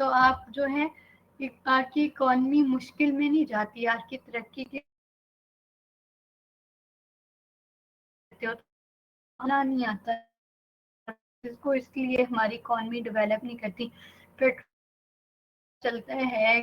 تو آپ جو ہے آپ کی اکانومی مشکل میں نہیں جاتی، آپ کی ترقی کے نہیں آتا اس کو، اس کے لیے ہماری اکانومی ڈیولپ نہیں کرتی. پھر چلتا ہے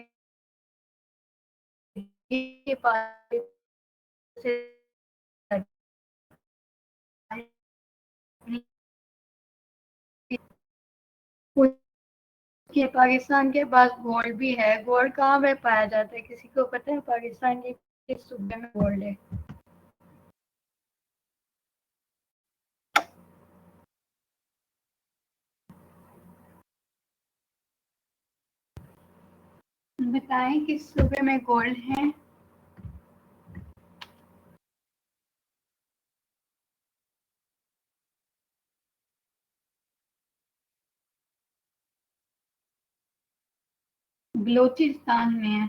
کہ پاکستان کے پاس گولڈ بھی ہے. گولڈ کہاں پہ پایا جاتا ہے؟ کسی کو پتہ ہے پاکستان کے کس صوبے میں گولڈ ہے؟ بتائیں کس صوبے میں گولڈ ہے؟ بلوچستان میں ہے.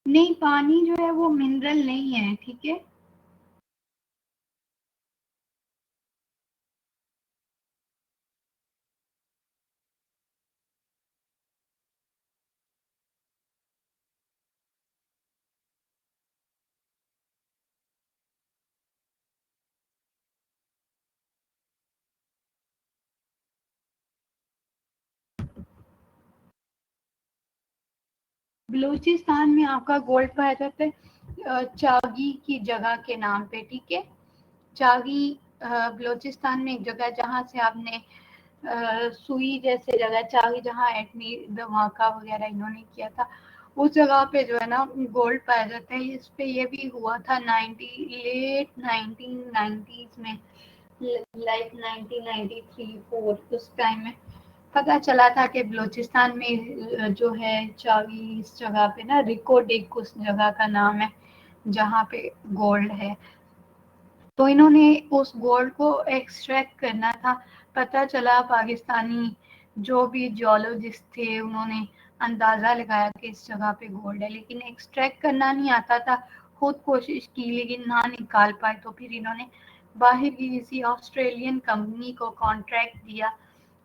نہیں، پانی جو ہے وہ منرل نہیں ہے، ٹھیک ہے. بلوچستان میں آپ کا گولڈ پایا جاتا ہے چاگی کی جگہ کے نام پہ، ٹھیک ہے. چاگی بلوچستان میں ایک جگہ جہاں سے آپ نے سوئی جیسے جگہ چاگی جہاں ایٹمی دھماکہ وغیرہ انہوں نے کیا تھا، اس جگہ پہ جو ہے نا گولڈ پایا جاتا ہے. اس پہ یہ بھی ہوا تھا لیٹ 1990s میں، لائک 1993-4 اس ٹائم میں پتا چلا تھا کہ بلوچستان میں جو ہے چاگی اس جگہ پہ نا ریکوڈک اس جگہ کا نام ہے جہاں پہ گولڈ ہے. تو انہوں نے اس گولڈ کو ایکسٹریکٹ کرنا تھا. پتہ چلا پاکستانی جو بھی جیولوجسٹ تھے انہوں نے اندازہ لگایا کہ اس جگہ پہ گولڈ ہے، لیکن ایکسٹریکٹ کرنا نہیں آتا تھا. خود کوشش کی لیکن نہ نکال پائے، تو پھر انہوں نے باہر کی کسی آسٹریلین کمپنی کو کانٹریکٹ دیا.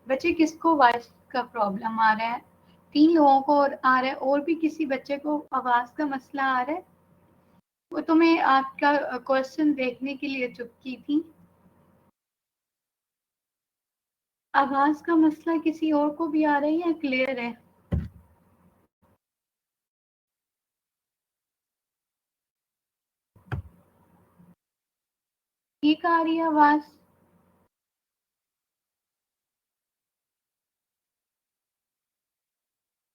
بچے کس کو وائس کا پرابلم آ رہا ہے؟ 3 لوگوں کو آ رہا ہے، اور بھی کسی بچے کو آواز کا مسئلہ آ رہا ہے؟ وہ تو میں آپ کا کوشچن دیکھنے کے لیے چپ کی تھی. آواز کا مسئلہ کسی اور کو بھی آ رہا ہے یا کلیئر ہے؟ ٹھیک آ رہی ہے آواز؟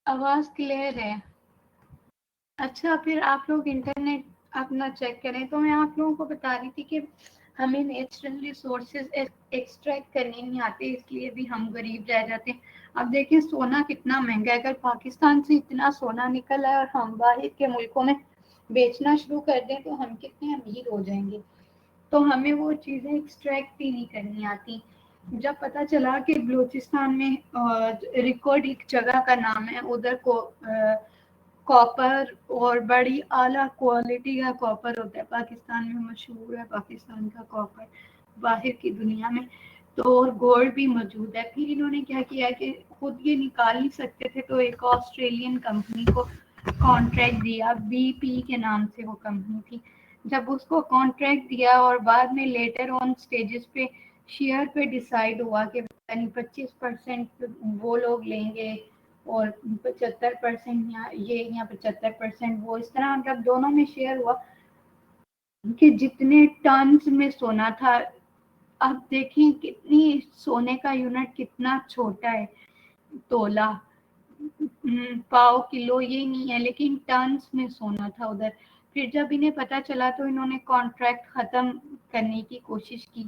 آواز کلیئر ہے؟ اچھا، پھر آپ لوگ انٹرنیٹ اپنا چیک کریں. تو میں آپ لوگوں کو بتا رہی تھی کہ ہمیں نیچرل ریسورسز ایکسٹریکٹ کرنے نہیں آتے، اس لیے بھی ہم غریب رہ جاتے ہیں. اب دیکھیں سونا کتنا مہنگا ہے. اگر پاکستان سے اتنا سونا نکل ہے اور ہم باہر کے ملکوں میں بیچنا شروع کر دیں تو ہم کتنے امیر ہو جائیں گے. تو ہمیں وہ چیزیں ایکسٹریکٹ ہی نہیں کرنی آتی. جب پتا چلا کہ بلوچستان میں ریکارڈ ایک جگہ کا نام ہے، ادھر کو کاپر اور بڑی اعلیٰ کوالٹی کا کاپر ہوتا ہے، پاکستان میں مشہور ہے پاکستان کا کاپر باہر کی دنیا میں. تو گولڈ بھی موجود ہے. پھر انہوں نے کیا کیا کہ خود یہ نکال نہیں سکتے تھے تو ایک آسٹریلین کمپنی کو کانٹریکٹ دیا. بی پی کے نام سے وہ کمپنی تھی. جب اس کو کانٹریکٹ دیا اور بعد میں لیٹر آن سٹیجز پہ شیئر پہ ڈیسائیڈ ہوا کہ 25% وہ لوگ لیں گے اور 75% یہ یا 75% وہ، اس طرح جب دونوں میں شیئر ہوا کہ جتنے ٹنز میں سونا تھا. اب دیکھیں کتنی سونے کا یونٹ کتنا چھوٹا ہے، تولہ پاؤ کلو یہ نہیں ہے، لیکن ٹنز میں سونا تھا ادھر. پھر جب انہیں پتا چلا تو انہوں نے کانٹریکٹ ختم کرنے کی کوشش کی.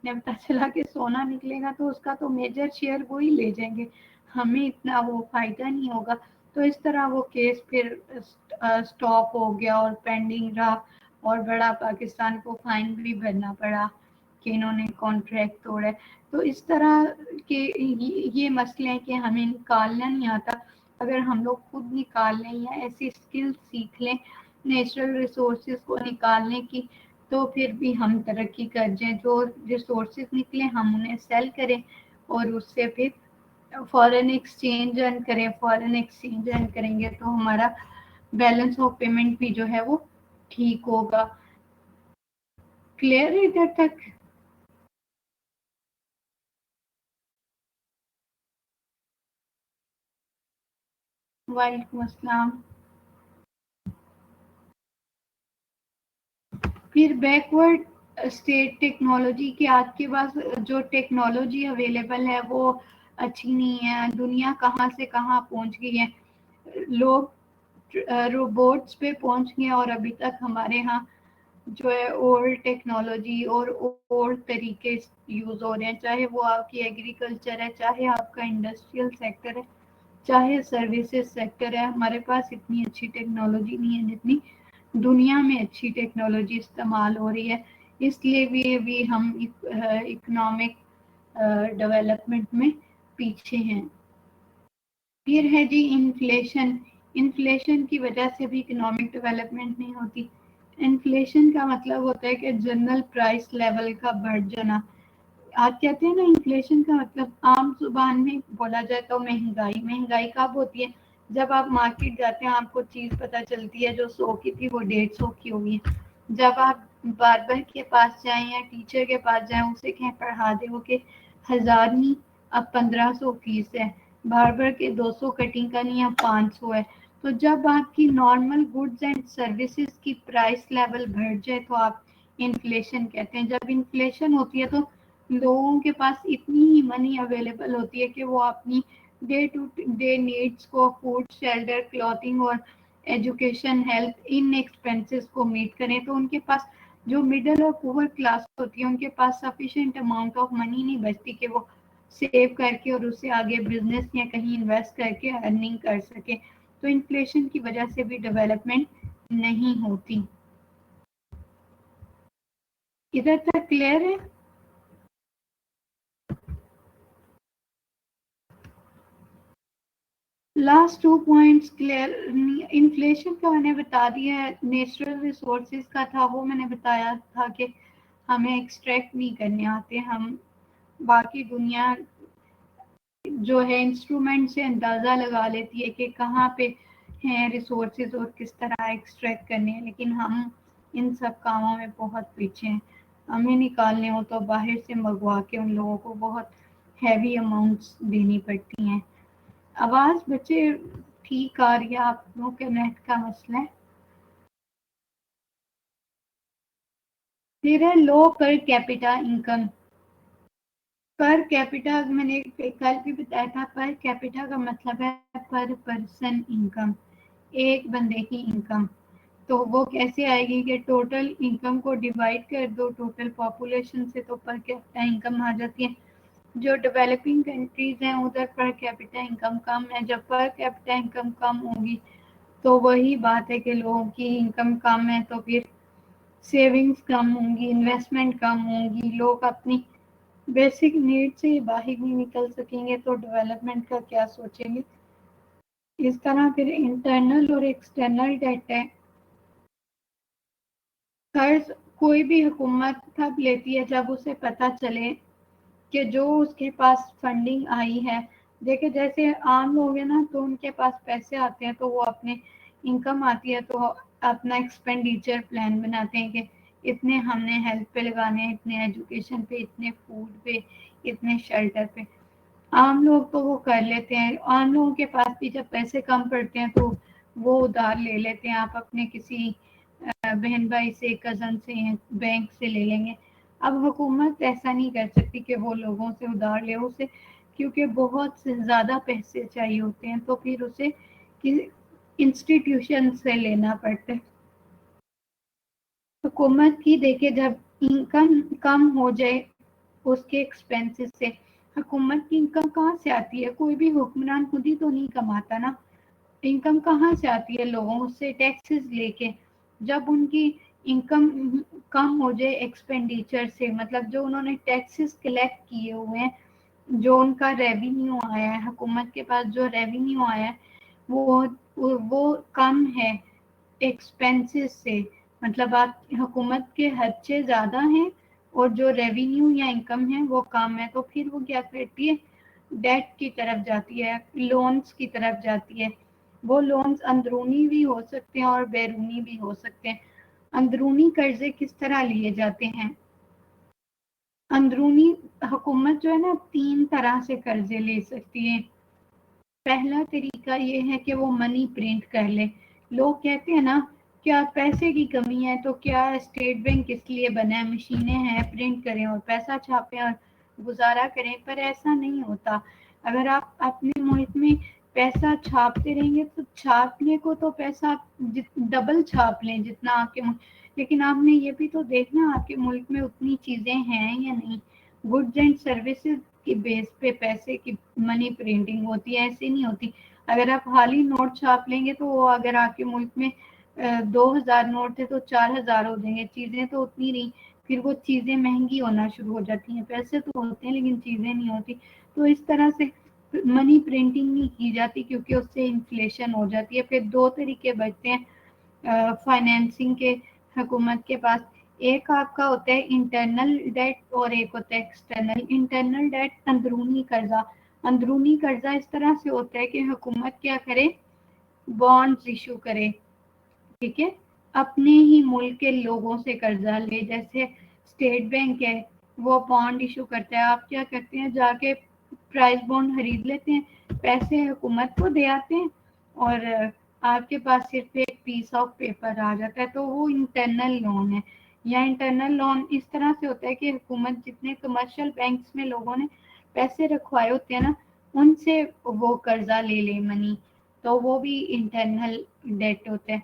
انہیں پتا چلا کہ سونا نکلے گا تو اس کا تو میجر شیئر وہی لے جائیں گے، ہمیں اتنا وہ فائدہ نہیں ہوگا. تو اس طرح وہ کیس پھر سٹاپ ہو گیا اور پینڈنگ رہا، اور بڑا پاکستان کو فائن بھی بھرنا پڑا کہ انہوں نے کانٹریکٹ توڑا. تو اس طرح کے یہ مسئلے ہیں کہ ہمیں نکالنا نہیں آتا. اگر ہم لوگ خود نکال لیں یا ایسی اسکل سیکھ لیں نیچرل ریسورسز کو نکالنے کی، تو پھر بھی ہم ترقی کر جائیں. جو ریسورسز نکلے ہم انہیں سیل کریں اور اس سے پھر فارن ایکسچینج ارن کریں. فارن ایکسچینج ارن کریں گے تو ہمارا بیلنس آف پیمنٹ بھی جو ہے وہ ٹھیک ہوگا. کلیئر ہے ادھر تک؟ وعلیکم السلام. پھر بیکورڈ اسٹیٹ ٹیکنالوجی کی آپ کے پاس جو ٹیکنالوجی اویلیبل ہے وہ اچھی نہیں ہے. دنیا کہاں سے کہاں پہنچ گئی ہے. لوگ روبوٹس پہ پہنچ گئے اور ابھی تک ہمارے ہاں جو ہے اولڈ ٹیکنالوجی اور اولڈ طریقے یوز ہو رہے ہیں. چاہے وہ آپ کی ایگریکلچر ہے, چاہے آپ کا انڈسٹریل سیکٹر ہے, چاہے سروسز سیکٹر ہے. ہمارے پاس اتنی اچھی ٹیکنالوجی نہیں ہے جتنی دنیا میں اچھی ٹیکنالوجی استعمال ہو رہی ہے. اس لیے بھی ہم اکنامک ڈیولپمنٹ میں پیچھے ہیں. پھر ہے جی انفلیشن. انفلیشن کی وجہ سے بھی اکنامک ڈیولپمنٹ نہیں ہوتی. انفلیشن کا مطلب ہوتا ہے کہ جنرل پرائس لیول کا بڑھ جانا. آپ کہتے ہیں نا انفلیشن کا مطلب عام زبان میں بولا جائے تو مہنگائی. مہنگائی کب ہوتی ہے؟ جب آپ مارکیٹ جاتے ہیں آپ کو چیز پتہ چلتی ہے جو 100 کی تھی وہ 150 کی ہوگی. جب آپ باربر کے پاس جائیں یا ٹیچر کے پاس جائیں اسے کہیں پڑھا دے وہ کہ 1000 نہیں اب 1500 فیس ہے. باربر کے 200 کٹنگ کا نہیں اب 500 ہے. تو جب آپ کی نارمل گڈز اینڈ سروسز کی پرائس لیول بڑھ جائے تو آپ انفلیشن کہتے ہیں. جب انفلیشن ہوتی ہے تو لوگوں کے پاس اتنی ہی منی اویلیبل ہوتی ہے کہ وہ اپنی ڈے ٹو ڈے نیڈس کو فوڈ, شیلٹر, کلوتھنگ اور ایجوکیشن, ہیلتھ ان ایکسپینسز کو میٹ کریں. تو ان کے پاس جو مڈل اور پور کلاس ہوتی ہے ان کے پاس سفیشینٹ اماؤنٹ آف منی نہیں بچتی کہ وہ سیو کر کے اور اسے آگے بزنس یا کہیں انویسٹ کر کے ارننگ کر سکے. تو انفلیشن کی وجہ سے بھی ڈیولپمنٹ نہیں ہوتی. ادھر تک کلیئر ہے؟ Last 2 points clear. انفلیشن کا میں نے بتا دیا ہے. نیچرل ریسورسز کا تھا وہ میں نے بتایا تھا کہ ہمیں ایکسٹریکٹ نہیں کرنے آتے. ہم باقی دنیا جو ہے انسٹرومنٹ سے اندازہ لگا لیتی ہے کہ کہاں پہ ہیں ریسورسز اور کس طرح ایکسٹریکٹ کرنے ہیں, لیکن ہم ان سب کاموں میں بہت پیچھے ہیں. ہمیں نکالنے ہو تو باہر سے منگوا کے ان لوگوں کو بہت ہیوی اماؤنٹس دینی پڑتی ہیں. آواز بچے ٹھیک آ رہی ہے؟ آپ لوگوں کے نیٹ کا مسئلہ ہے. پھر ہے low per capita income. Per capita میں نے کل بھی بتایا تھا. پر کیپٹا کا مطلب ہے پر پرسن انکم, ایک بندے کی انکم. تو وہ کیسے آئے گی کہ ٹوٹل انکم کو ڈیوائڈ کر دو ٹوٹل پاپولیشن سے تو پر کیپٹا انکم آ جاتی ہے. جو ڈیولپنگ کنٹریز ہیں ادھر پر کیپٹا انکم کم ہے. جب پر کیپٹا انکم کم ہوگی تو وہی بات ہے کہ لوگوں کی انکم کم ہے تو پھر سیونگز کم ہوں گی, انویسٹمنٹ کم ہوں گی, لوگ اپنی بیسک نیڈ سے باہر نہیں نکل سکیں گے تو ڈیولپمنٹ کا کیا سوچیں گے. اس طرح پھر انٹرنل اور ایکسٹرنل ڈیٹ ہے. قرض کوئی بھی حکومت تب لیتی ہے جب اسے پتہ چلے کہ جو اس کے پاس فنڈنگ آئی ہے. دیکھیں جیسے عام لوگ ہیں نا تو ان کے پاس پیسے آتے ہیں تو وہ اپنے انکم آتی ہے تو اپنا ایکسپینڈیچر پلان بناتے ہیں کہ اتنے ہم نے ہیلتھ پہ لگانے ہیں, اتنے ایجوکیشن پہ, اتنے فوڈ پہ, اتنے شیلٹر پہ. عام لوگ تو وہ کر لیتے ہیں. عام لوگوں کے پاس بھی جب پیسے کم پڑتے ہیں تو وہ ادھار لے لیتے ہیں. آپ اپنے کسی بہن بھائی سے, کزن سے, بینک سے لے لیں گے. اب حکومت ایسا نہیں کر سکتی کہ وہ لوگوں سے ادھار لے اسے, کیونکہ بہت زیادہ پیسے چاہیے ہوتے ہیں تو پھر اسے انسٹیٹیوشن سے لینا پڑتا ہے. حکومت کی دیکھے جب انکم کم ہو جائے اس کے ایکسپینسز سے, حکومت کی انکم کہاں سے آتی ہے؟ کوئی بھی حکمران خود ہی تو نہیں کماتا نا. انکم کہاں سے آتی ہے؟ لوگوں سے ٹیکسز لے کے. جب ان کی انکم کم ہو جائے ایکسپینڈیچر سے, مطلب جو انہوں نے ٹیکسز کلیکٹ کیے ہوئے ہیں, جو ان کا ریونیو آیا ہے, حکومت کے پاس جو ریونیو آیا ہے وہ کم ہے ایکسپینسز سے, مطلب آپ حکومت کے حد سے زیادہ ہیں اور جو ریونیو یا انکم ہے وہ کم ہے، تو پھر وہ کیا کرتی ہے، ڈیٹ کی طرف جاتی ہے، لونز کی طرف جاتی ہے۔ وہ لونز اندرونی بھی ہو سکتے ہیں اور بیرونی بھی ہو سکتے ہیں۔ اندرونی قرضے کس طرح لیے جاتے ہیں؟ اندرونی حکومت جو ہے نا 3 طرح سے قرضے لے سکتی ہے۔ پہلا طریقہ یہ ہے کہ وہ منی پرنٹ کر لے۔ لوگ کہتے ہیں نا کیا پیسے کی کمی ہے تو کیا اسٹیٹ بینک کس لیے بنا ہے، مشینیں ہیں، پرنٹ کریں اور پیسہ چھاپیں اور گزارا کریں، پر ایسا نہیں ہوتا۔ اگر آپ اپنے ملک میں پیسہ چھاپتے رہیں گے تو چھاپنے کو تو پیسہ ڈبل چھاپ لیں جتنا آپ کے ملک، لیکن آپ نے یہ بھی تو دیکھنا آپ کے ملک میں اتنی چیزیں ہیں یا نہیں۔ گڈز اینڈ سروسز کی بیس پہ پیسے کی منی پرنٹنگ ہوتی ہے، ایسے نہیں ہوتی۔ اگر آپ خالی نوٹ چھاپ لیں گے تو وہ اگر آپ کے ملک میں 2000 نوٹ تھے تو 4000 ہو جائیں گے، چیزیں تو اتنی نہیں، پھر وہ چیزیں مہنگی ہونا شروع ہو جاتی ہیں۔ پیسے تو ہوتے ہیں لیکن چیزیں نہیں ہوتی، تو اس طرح سے منی پرنٹنگ نہیں کی جاتی کیونکہ اس سے انفلیشن ہو جاتی ہے۔ پھر 2 طریقے بچتے ہیں فائنینسنگ کے حکومت کے پاس، ایک آپ کا ہوتا ہے انٹرنل ڈیٹ اور ایک ہوتا ہے ایکسٹرنل۔ انٹرنل ڈیٹ اندرونی قرضہ، اندرونی قرضہ اس طرح سے ہوتا ہے کہ حکومت کیا کرے، بانڈز ایشو کرے، ٹھیک ہے، اپنے ہی ملک کے لوگوں سے قرضہ لے، جیسے اسٹیٹ بینک ہے وہ بانڈ ایشو کرتا ہے، آپ کیا کرتے ہیں جا کے پرائز بانڈ خرید لیتے ہیں، پیسے حکومت کو دے آتے ہیں اور آپ کے پاس صرف ایک پیس آف پیپر آ جاتا ہے، تو وہ انٹرنل لون ہے۔ یا انٹرنل لون اس طرح سے ہوتا ہے کہ حکومت جتنے کمرشل بینکس میں لوگوں نے پیسے رکھوائے ہوتے ہیں نا ان سے وہ قرضہ لے لے منی، تو وہ بھی انٹرنل ڈیٹ ہوتا ہے۔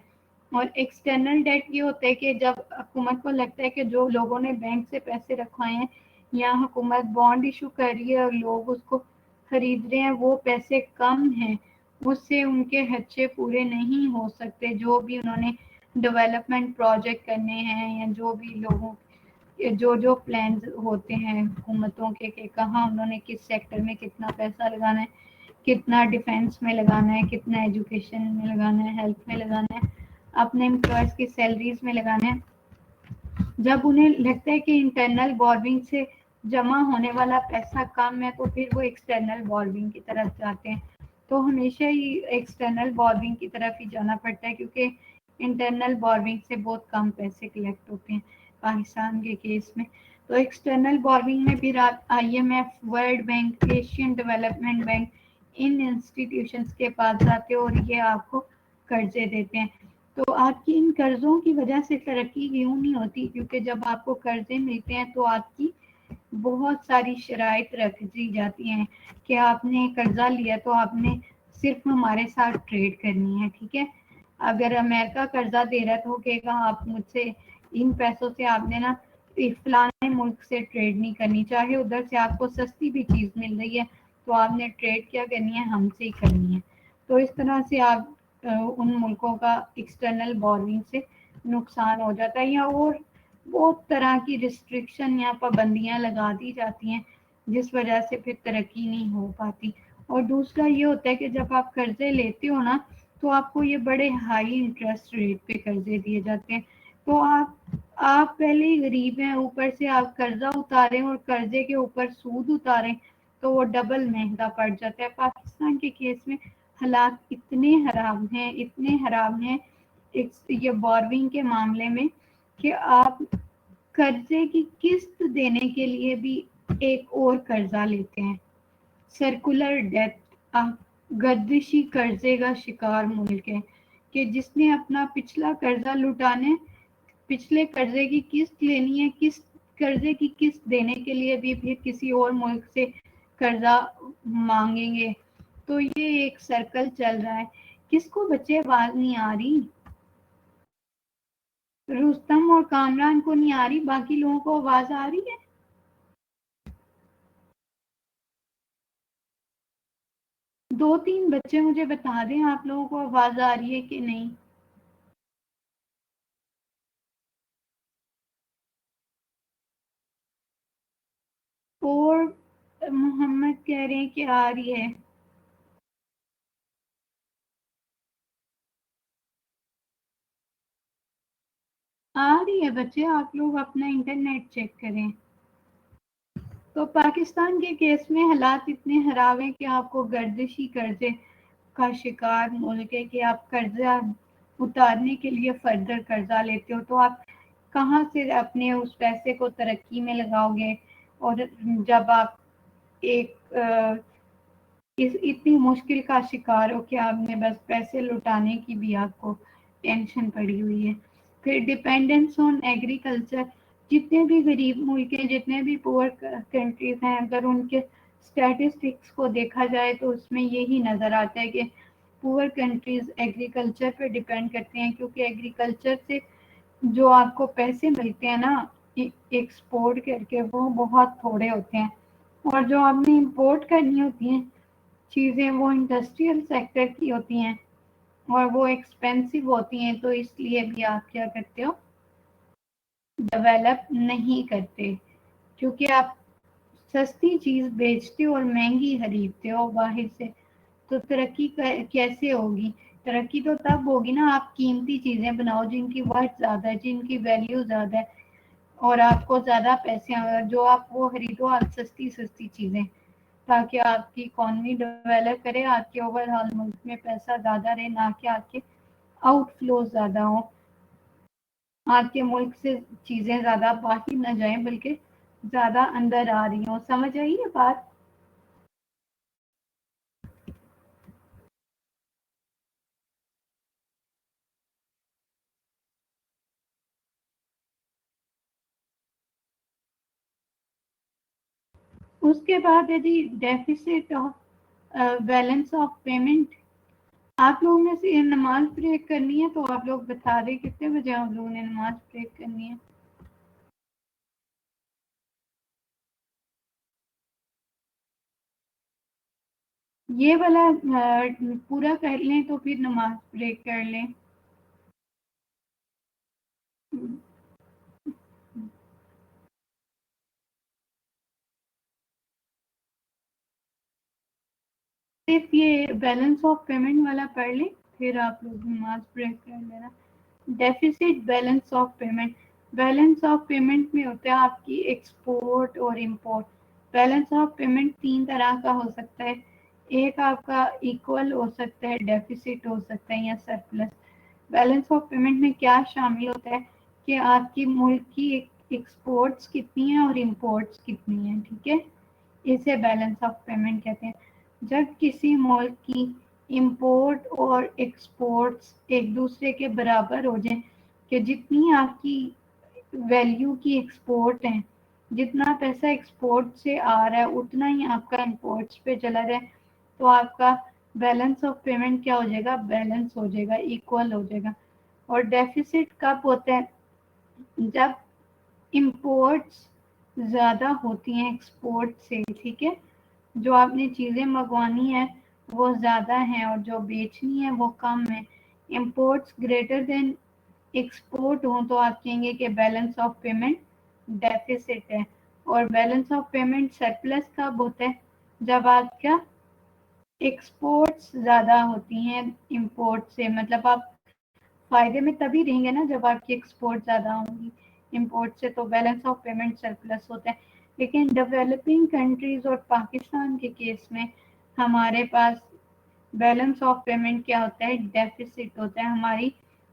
اور ایکسٹرنل ڈیٹ یہ ہوتا ہے کہ جب حکومت کو لگتا ہے کہ جو لوگوں نے بینک سے پیسے رکھوائے ہیں یا حکومت بانڈ ایشو کر رہی ہے اور لوگ اس کو خرید رہے ہیں، وہ پیسے کم ہیں، اس سے ان کے خرچے پورے نہیں ہو سکتے، جو بھی انہوں نے ڈیولپمنٹ پروجیکٹ کرنے ہیں یا جو بھی لوگوں جو پلانز ہوتے ہیں حکومتوں کے کہ کہاں انہوں نے کس سیکٹر میں کتنا پیسہ لگانا ہے، کتنا ڈیفینس میں لگانا ہے، کتنا ایجوکیشن میں لگانا ہے، ہیلتھ میں لگانا ہے، اپنے امپلائز کی سیلریز میں لگانا ہے۔ جب انہیں لگتا ہے کہ انٹرنل بورنگ سے جمع ہونے والا پیسہ کم ہے تو پھر وہ ایکسٹرنل بورنگ کی طرف جاتے ہیں۔ تو ہمیشہ ہی ایکسٹرنل بورنگ کی طرف ہی جانا پڑتا ہے کیونکہ انٹرنل بورنگ سے بہت کم پیسے کلیکٹ ہوتے ہیں پاکستان کے کیس میں۔ تو ایکسٹرنل بورنگ میں پھر آپ I M F, World Bank, Asian Development Bank, ان انسٹیٹیوشنز کے پاس جاتے اور یہ آپ کو قرضے دیتے ہیں۔ تو آپ کی ان قرضوں کی وجہ سے ترقی کیوں نہیں ہوتی؟ کیونکہ جب آپ کو قرضے ملتے ہیں تو آپ کی بہت ساری شرائط رکھ دی جاتی ہیں کہ آپ نے قرضہ لیا تو آپ نے صرف ہمارے ساتھ ٹریڈ کرنی ہے، ٹھیک ہے۔ اگر امریکہ قرضہ دے رہا تو کہے گا آپ مجھ سے ان پیسوں سے آپ نے نا فلانے ملک سے ٹریڈ نہیں کرنی، چاہے ادھر سے آپ کو سستی بھی چیز مل رہی ہے تو آپ نے ٹریڈ کیا کرنی ہے، ہم سے ہی کرنی ہے۔ تو اس طرح سے آپ ان ملکوں کا ایکسٹرنل بورنگ سے نقصان ہو جاتا ہے، یا اور بہت طرح کی ریسٹرکشن یا پابندیاں لگا دی جاتی ہیں جس وجہ سے پھر ترقی نہیں ہو پاتی۔ اور دوسرا یہ ہوتا ہے کہ جب آپ قرضے لیتے ہو نا تو آپ کو یہ بڑے ہائی انٹرسٹ ریٹ پہ قرضے دیے جاتے ہیں، تو آپ پہلے ہی غریب ہیں، اوپر سے آپ قرضہ اتاریں اور قرضے کے اوپر سود اتاریں تو وہ ڈبل مہنگا پڑ جاتا ہے۔ پاکستان کے کیس میں حالات اتنے حرام ہیں، اتنے حرام ہیں یہ بورنگ کے معاملے میں کہ آپ قرضے کی قسط دینے کے لیے بھی ایک اور قرضہ لیتے ہیں، سرکولر ڈیٹ۔ آپ گردشی قرضے کا شکار ملک ہے کہ جس نے اپنا پچھلا قرضہ لٹانے، پچھلے قرضے کی قسط لینی ہے، قرضے کی قسط دینے کے لیے بھی پھر کسی اور ملک سے قرضہ مانگیں گے، تو یہ ایک سرکل چل رہا ہے۔ کس کو بچے آواز نہیں آ رہی؟ رستم اور کامران کو نہیں آ رہی، باقی لوگوں کو آواز آ رہی ہے؟ 2-3 بچے مجھے بتا دیں آپ لوگوں کو آواز آ رہی ہے کہ نہیں۔ اور محمد کہہ رہے ہیں کہ آ رہی ہے۔ آ رہی ہے بچے، آپ لوگ اپنا انٹرنیٹ چیک کریں. تو پاکستان کے کیس میں حالات اتنے خراب ہیں کہ آپ کو گردشی قرضے کا شکار ملک ہے، کہ آپ قرضہ اتارنے کے لیے فردر قرضہ لیتے ہو تو آپ کہاں سے اپنے اس پیسے کو ترقی میں لگاؤ گے. اور جب آپ ایک اتنی مشکل کا شکار ہو کہ آپ نے بس پیسے لٹانے کی بھی آپ کو ٹینشن پڑی ہوئی ہے. پھر ڈیپینڈنس آن ایگریکلچر، جتنے بھی غریب ملک ہیں، جتنے بھی پور کنٹریز ہیں، اگر ان کے اسٹیٹسٹکس کو دیکھا جائے تو اس میں یہی نظر آتا ہے کہ پور کنٹریز ایگریکلچر پہ ڈیپینڈ کرتے ہیں، کیونکہ ایگریکلچر سے جو آپ کو پیسے ملتے ہیں نا ایکسپورٹ کر کے، وہ بہت تھوڑے ہوتے ہیں. اور جو آپ نے امپورٹ کرنی ہوتی ہیں چیزیں، وہ انڈسٹریل سیکٹر کی ہوتی ہیں اور وہ ایکسپینسو ہوتی ہیں. تو اس لیے بھی آپ کیا کرتے ہو، ڈیولپ نہیں کرتے، کیونکہ آپ سستی چیز بیچتے ہو اور مہنگی خریدتے ہو باہر سے. تو ترقی کیسے ہوگی؟ ترقی تو تب ہوگی نا آپ قیمتی چیزیں بناؤ جن کی ورتھ زیادہ ہے، جن کی ویلیو زیادہ ہے، اور آپ کو زیادہ پیسے جو آپ وہ خریدو آپ سستی سستی چیزیں، تاکہ آپ کی اکانومی ڈیولپ کرے، آپ کے اوور آل ملک میں پیسہ زیادہ رہے، نہ کہ آپ کے آؤٹ فلو زیادہ ہوں، آپ کے ملک سے چیزیں زیادہ باہر نہ جائیں بلکہ زیادہ اندر آ رہی ہوں. سمجھ آئی یہ بات؟ اس کے بعد ہے جی deficit of balance of payment. آپ لوگوں نے سے نماز بریک کرنی ہے تو آپ لوگ بتا دیں کتنے بجے آپ لوگوں نے نماز بریک کرنی ہے. یہ والا پورا کر لیں تو پھر نماز بریک کر لیں. صرف یہ بیلنس آف پیمنٹ والا پڑھ لیں پھر آپ لوگ نماز بریک کر لینا. Deficits balance of payment, balance of payment میں ہوتا ہے آپ کی ایکسپورٹ اور امپورٹ. بیلنس آف پیمنٹ تین طرح کا ہو سکتا ہے. ایک آپ کا ایکول ہو سکتا ہے، ڈیفیسٹ ہو سکتا ہے، یا سرپلس. بیلنس آف پیمنٹ میں کیا شامل ہوتا ہے کہ آپ کی ملک کی ایکسپورٹس کتنی ہیں اور امپورٹس کتنی ہیں. ٹھیک ہے، اسے بیلنس آف پیمنٹ کہتے ہیں. جب کسی ملک کی امپورٹ اور ایکسپورٹس ایک دوسرے کے برابر ہو جائیں، کہ جتنی آپ کی ویلیو کی ایکسپورٹ ہے، جتنا پیسہ ایکسپورٹ سے آ رہا ہے اتنا ہی آپ کا امپورٹس پہ چلا جائے، تو آپ کا بیلنس آف پیمنٹ کیا ہو جائے گا؟ بیلنس ہو جائے گا، ایکول ہو جائے گا. اور ڈیفیسٹ کب ہوتا ہے؟ جب امپورٹس زیادہ ہوتی ہیں ایکسپورٹ سے. ٹھیک ہے، جو آپ نے چیزیں منگوانی ہیں وہ زیادہ ہیں اور جو بیچنی ہے وہ کم ہے. امپورٹس گریٹر دین ایکسپورٹ ہوں تو آپ کہیں گے کہ بیلنس آف پیمنٹ ڈیفیسٹ ہے. اور بیلنس آف پیمنٹ سرپلس کب ہوتا ہے؟ جب آپ کیا ایکسپورٹس زیادہ ہوتی ہیں امپورٹ سے. مطلب آپ فائدے میں تبھی رہیں گے نا جب آپ کی ایکسپورٹ زیادہ ہوں گی امپورٹ سے، تو بیلنس آف پیمنٹ سرپلس ہوتا ہے. لیکن ڈیولپنگ کنٹریز اور پاکستان کے کیس میں ہمارے پاس بیلنس آف پیمنٹ کیا ہوتا ہے؟ ڈیفیسٹ ہوتا ہے. ہماری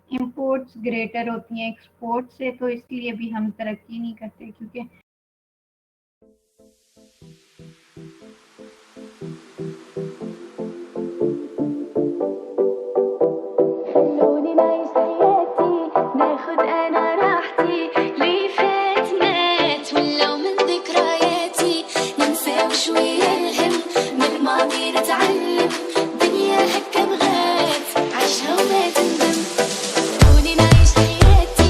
امپورٹس گریٹر ہوتی ہیں ایکسپورٹ سے، تو اس لیے بھی ہم ترقی نہیں کرتے، کیونکہ خلوني نعيش حياتي ناخد انا راحتي لي فات مات ولو من ذكرياتي ننسى وشوية الهم من الماضي نتعلم دنيا هكا بغات عيشها وما تندم. خلوني نعيش حياتي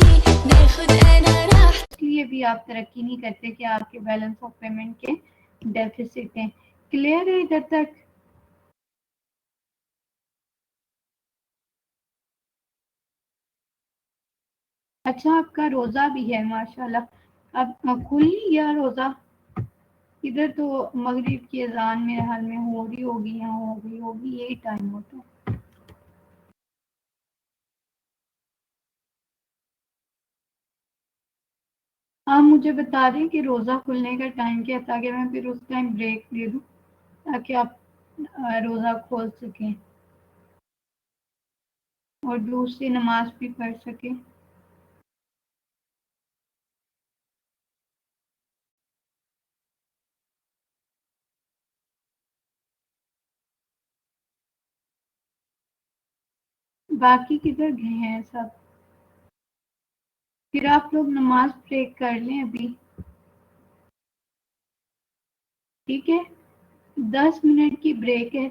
ناخد انا راحتي. اس لیے بھی آپ ترقی نہیں کرتے کہ آپ کے بیلنس آف پیمنٹ کے ڈیفیسٹ ہیں. کلیئر ہے ادھر تک؟ اچھا، آپ کا روزہ بھی ہے ماشاءاللہ. اب کھل نہیں گیا روزہ؟ ادھر تو مغرب کی اذان میرے حال میں ہو رہی ہوگی یا ہو گئی ہوگی، یہی ٹائم ہوتا ہے. آپ مجھے بتا دیں کہ روزہ کھلنے کا ٹائم کیا ہے تاکہ میں پھر اس ٹائم بریک دے دوں تاکہ آپ روزہ کھول سکیں اور دوسری نماز بھی پڑھ سکیں. باقی کدھر گئے ہیں سب؟ پھر آپ لوگ نماز بریک کر لیں ابھی، ٹھیک ہے؟ 10 منٹ کی بریک ہے،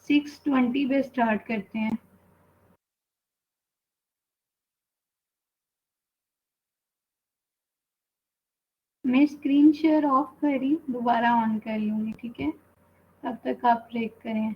6:20 پہ اسٹارٹ کرتے ہیں. میں اسکرین شیئر آف کر رہی ہوں، دوبارہ آن کر لوں گی، ٹھیک ہے؟ تب تک آپ بریک کریں.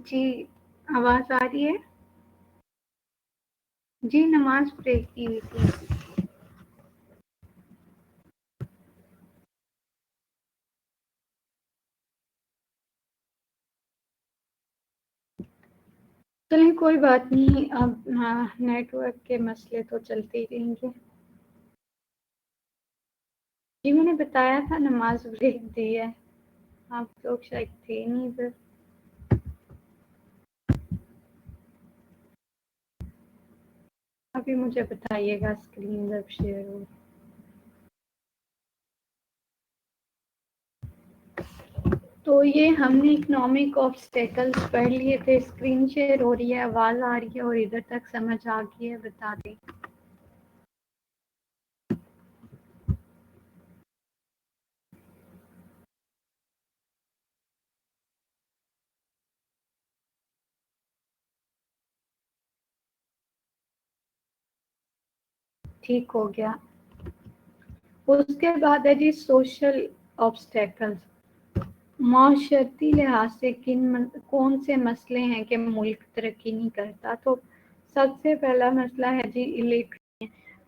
جی آواز آ رہی ہے؟ جی نماز بریک کی ہوئی تھی. چلیں کوئی بات نہیں، اب نیٹ ورک کے مسئلے تو چلتے ہی رہیں گے. جی میں نے بتایا تھا نماز بریک دی ہے، آپ لوگ شاید تھے نہیں ادھر. ابھی مجھے بتائیے گا اسکرین جب شیئر ہو. تو یہ ہم نے اکنامک آبسٹیکلز پڑھ لیے تھے. اسکرین شیئر ہو رہی ہے، آواز آ رہی ہے اور ادھر تک سمجھ آ گئی ہے؟ بتا دیں. ٹھیک ہو گیا. اس کے بعد ہے جی سوشل آبسٹیکلز. معاشرتی لحاظ سے کون سے مسئلے ہیں کہ ملک ترقی نہیں کرتا؟ تو سب سے پہلا مسئلہ ہے جی الیکٹرسی.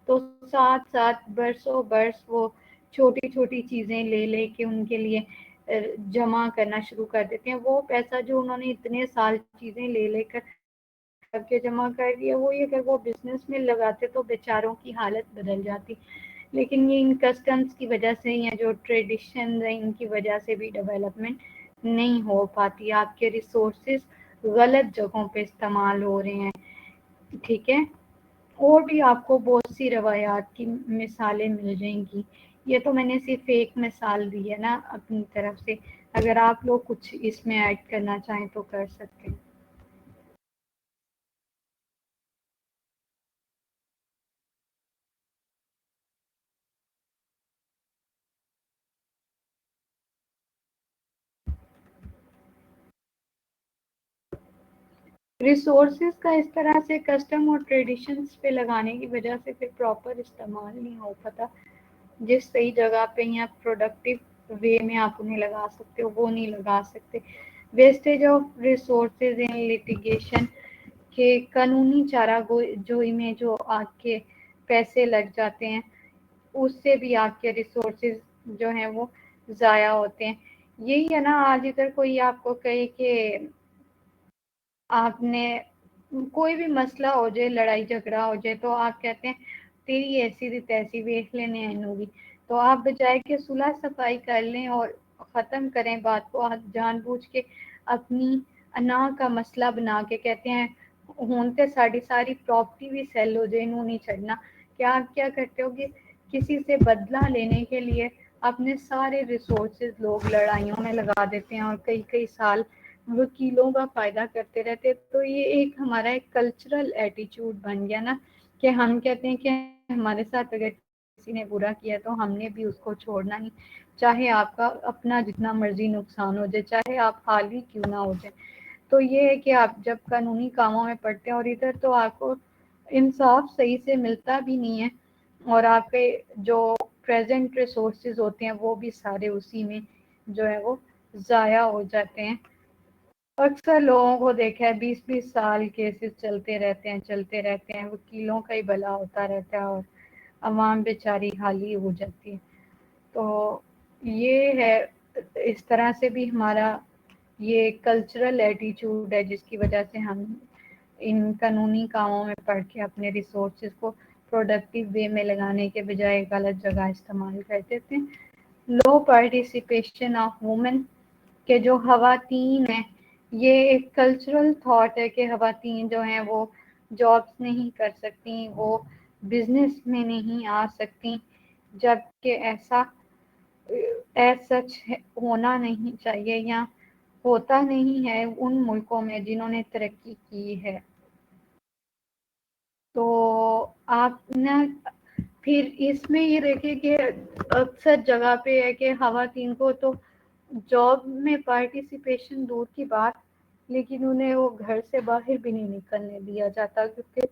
تو ساتھ ساتھ برسوں برس وہ چھوٹی چھوٹی چیزیں لے لے کے ان کے لیے جمع کرنا شروع کر دیتے ہیں. وہ پیسہ جو انہوں نے اتنے سال چیزیں لے لے کر کے جمع کر دیا، وہ یہ اگر وہ بزنس میں لگاتے تو بیچاروں کی حالت بدل جاتی. لیکن یہ ان کسٹمز کی وجہ سے یا جو ٹریڈیشن ہیں ان کی وجہ سے بھی ڈیولپمنٹ نہیں ہو پاتی. آپ کے ریسورسز غلط جگہوں پہ استعمال ہو رہے ہیں. ٹھیک ہے. اور بھی آپ کو بہت سی روایات کی مثالیں مل جائیں گی. یہ تو میں نے صرف ایک مثال دی ہے نا اپنی طرف سے. اگر آپ لوگ کچھ اس میں ایڈ کرنا چاہیں تو کر سکتے ہیں. ریسورسز کا اس طرح سے کسٹم اور ٹریڈیشنز پہ لگانے کی وجہ سے پھر پراپر استعمال نہیں ہو پاتا. جس صحیح جگہ پہ یا پروڈکٹیو وے میں آپ انہیں لگا سکتے ہو وہ نہیں لگا سکتے. Wastage of resources in litigation کے قانونی چارہ جوئی میں جو آپ کے پیسے لگ جاتے ہیں اس سے بھی آپ کے ریسورسز جو ہیں وہ ضائع ہوتے ہیں. یہی ہے نا آج ادھر کوئی آپ کو کہے کہ آپ نے کوئی بھی مسئلہ ہو جائے، لڑائی جھگڑا ہو جائے تو آپ کہتے ہیں تیری ایسی دی تیسی ویکھ لینے اینو بھی. تو آپ بجائے کہ صلح صفائی کر لیں اور ختم کریں بات کو، آپ جان بوجھ کے اپنی انا کا مسئلہ بنا کے کہتے ہیں ہون تے ساری پراپرٹی بھی سیل ہو جائے انہوں نہیں چھڑنا. کیا آپ کیا کرتے ہو کہ کسی سے بدلہ لینے کے لیے اپنے سارے ریسورسز لوگ لڑائیوں میں لگا دیتے ہیں اور کئی کئی سال وکیلوں کا فائدہ کرتے رہتے. تو یہ ایک ہمارا ایک کلچرل ایٹیچیوڈ بن گیا نا کہ ہم کہتے ہیں کہ ہمارے ساتھ اگر کسی نے برا کیا تو ہم نے بھی اس کو چھوڑنا نہیں، چاہے آپ کا اپنا جتنا مرضی نقصان ہو جائے، چاہے آپ حالی کیوں نہ ہو جائے. تو یہ ہے کہ آپ جب قانونی کاموں میں پڑتے ہیں اور ادھر تو آپ کو انصاف صحیح سے ملتا بھی نہیں ہے اور آپ کے جو پریزنٹ ریسورسز ہوتے ہیں وہ بھی سارے اسی میں جو ہے وہ ضائع ہو جاتے ہیں. اکثر لوگوں کو دیکھا ہے 20-20 سال کیسز چلتے رہتے ہیں، وکیلوں کا ہی بھلا ہوتا رہتا ہے اور عوام بیچاری حالی ہو جاتی ہے. تو یہ ہے اس طرح سے بھی ہمارا یہ کلچرل ایٹیچیوڈ ہے جس کی وجہ سے ہم ان قانونی کاموں میں پڑھ کے اپنے ریسورسز کو پروڈکٹیو وے میں لگانے کے بجائے غلط جگہ استعمال کر دیتے ہیں. لو پارٹیسپیشن آف وومن کے جو خواتین ہیں، یہ ایک کلچرل تھاٹ ہے کہ خواتین جو ہیں وہ جابس نہیں کر سکتی، وہ بزنس میں نہیں آ سکتی، جبکہ ایسا سچ ہونا نہیں چاہیے یا ہوتا نہیں ہے ان ملکوں میں جنہوں نے ترقی کی ہے. تو آپ نا پھر اس میں یہ دیکھیں کہ اکثر جگہ پہ ہے کہ خواتین کو تو جاب میں پارٹیسپیشن دور کی بات، لیکن انہیں وہ گھر سے باہر بھی نہیں نکلنے دیا جاتا کیونکہ